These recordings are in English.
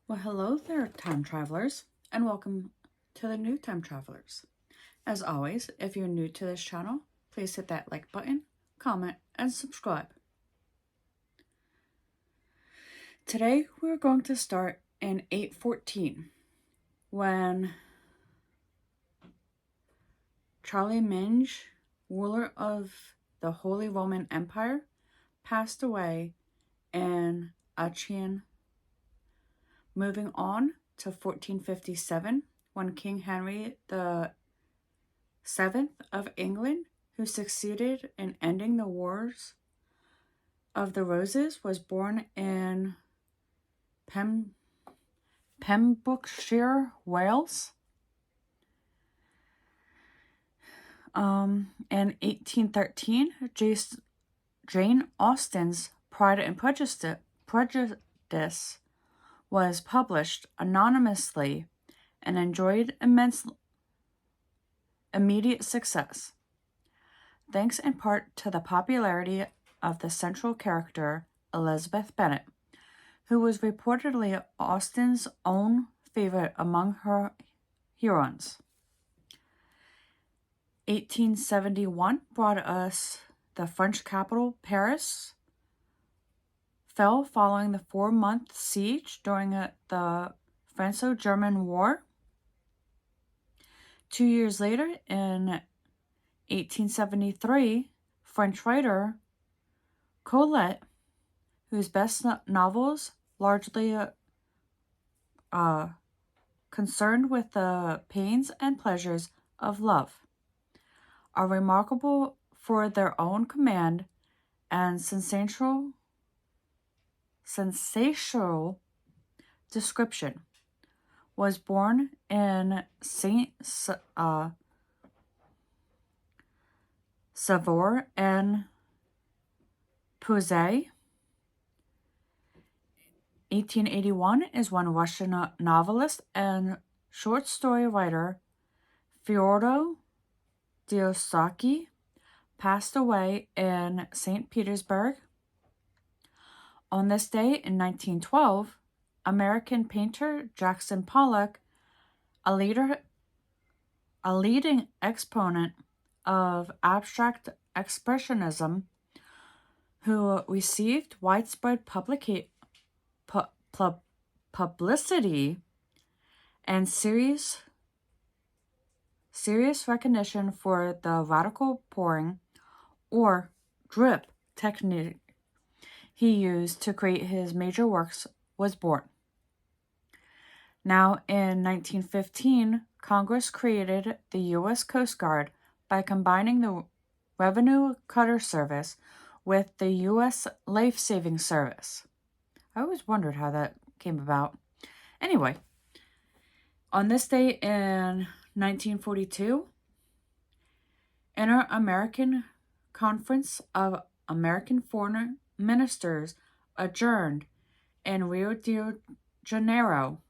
Well, hello there, time travelers, and welcome to the new time travelers. As always, if you're new to this channel, please hit that like button, comment, and subscribe. Today, we're going to start in 814 when Charlemagne, ruler of the Holy Roman Empire, passed away in Aachen. Moving on to 1457 when King Henry VII of England, who succeeded in ending the Wars of the Roses, was born in Pembrokeshire, Wales. In 1813, Jane Austen's Pride and Prejudice was published anonymously and enjoyed immense immediate success, thanks in part to the popularity of the central character Elizabeth Bennet, who was reportedly Austen's own favorite among her heroines. 1871 brought us the French capital, Paris, fell following the 4-month siege during the Franco-German War. 2 years later, in 1873, French writer Colette, whose best novels largely concerned with the pains and pleasures of love, are remarkable for their own command and sensational description, was born in Savoie and Puisay. 1881 is when Russian novelist and short story writer Fyodor Dostoevsky passed away in St. Petersburg. On this day in 1912, American painter Jackson Pollock, a leading exponent of abstract expressionism, who received widespread publicity and serious recognition for the radical pouring or drip technique he used to create his major works, was born. Now, in 1915, Congress created the U.S. Coast Guard by combining the Revenue Cutter Service with the U.S. Life-Saving Service. I always wondered how that came about. Anyway, on this day in 1942, Inter-American Conference of American Foreign Ministers adjourned in Rio de Janeiro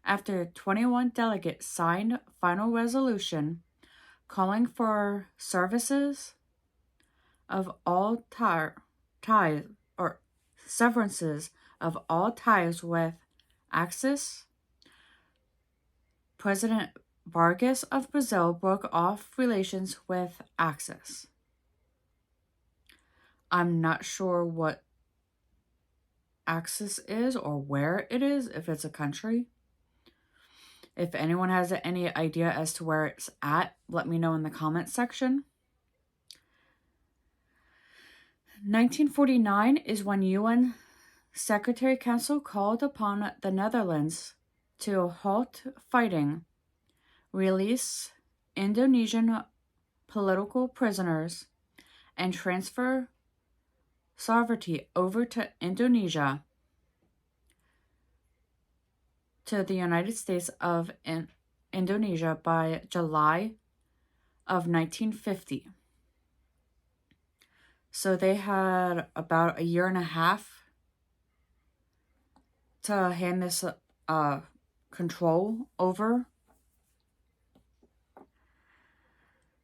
after 21 delegates signed final resolution calling for services of all ties or severances of all ties with Axis. President Vargas of Brazil broke off relations with Axis. I'm not sure what Axis is or where it is, if it's a country. If anyone has any idea as to where it's at, let me know in the comment section. 1949 is when UN Secretary Council called upon the Netherlands to halt fighting, release Indonesian political prisoners, and transfer sovereignty over to Indonesia to the United States of Indonesia by July of 1950. So they had about a year and a half to hand this control over.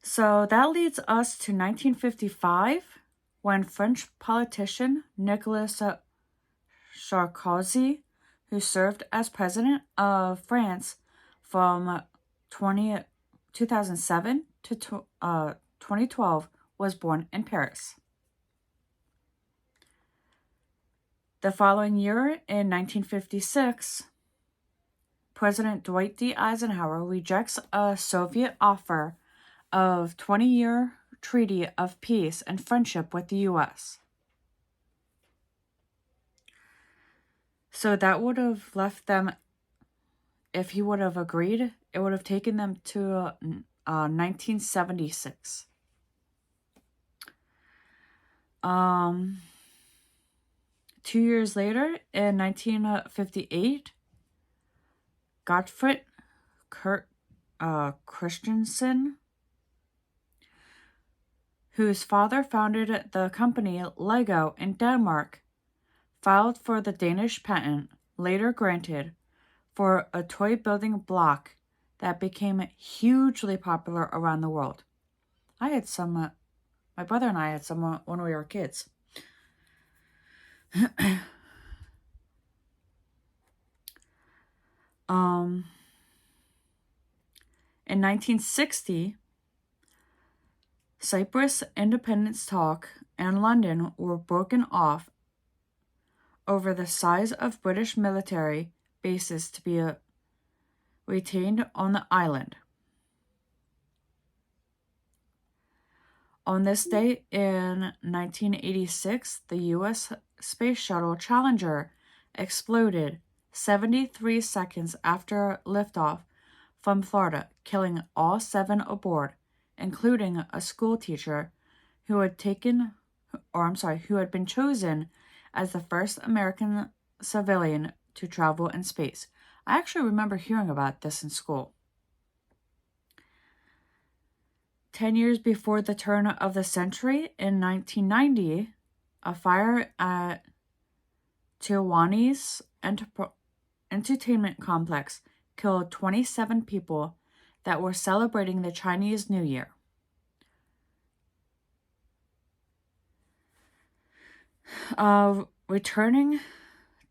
So that leads us to 1955, when French politician Nicolas Sarkozy, who served as president of France from 2007 to 2012, was born in Paris. The following year, in 1956, President Dwight D. Eisenhower rejects a Soviet offer of 20-year treaty of peace and friendship with the U.S. So that would have left them, if he would have agreed, it would have taken them to 1976. 2 years later, in 1958, Gottfried Christensen, whose father founded the company Lego in Denmark, filed for the Danish patent, later granted, for a toy building block that became hugely popular around the world. I had some, my brother and I had some when we were kids. In 1960, Cyprus independence talk and London were broken off over the size of British military bases to be retained on the island. On this day in 1986, the U.S. Space Shuttle Challenger exploded 73 seconds after liftoff from Florida, killing all 7 aboard, including a school teacher who had been chosen as the first American civilian to travel in space. I actually remember hearing about this in school. 10 years before the turn of the century, in 1990, a fire at Tijuana's entertainment complex killed 27 people that were celebrating the Chinese New Year. Returning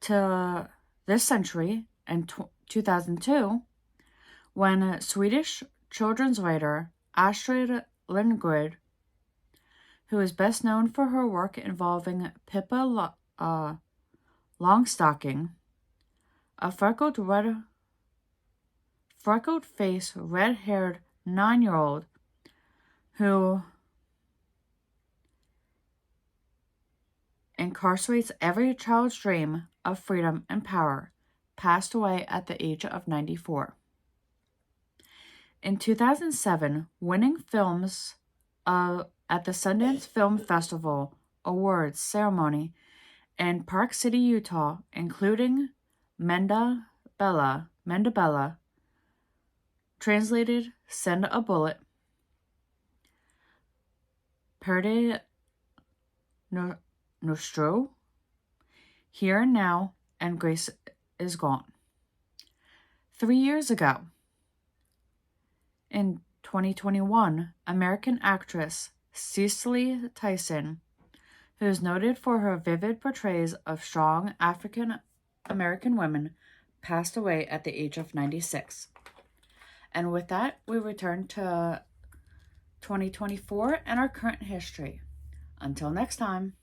to this century in 2002, when Swedish children's writer Astrid Lindgren, who is best known for her work involving Pippa Longstocking, a freckled-faced, red-haired 9-year-old who incarcerates every child's dream of freedom and power, passed away at the age of 94. In 2007, winning films at the Sundance Film Festival awards ceremony in Park City, Utah, including Menda Bella, translated Send a Bullet, Perde Nostro, Here and Now, and Grace is Gone. 3 years ago, in 2021, American actress Cicely Tyson, who is noted for her vivid portrayals of strong African American women, passed away at the age of 96. And with that, we return to 2024 and our current history. Until next time.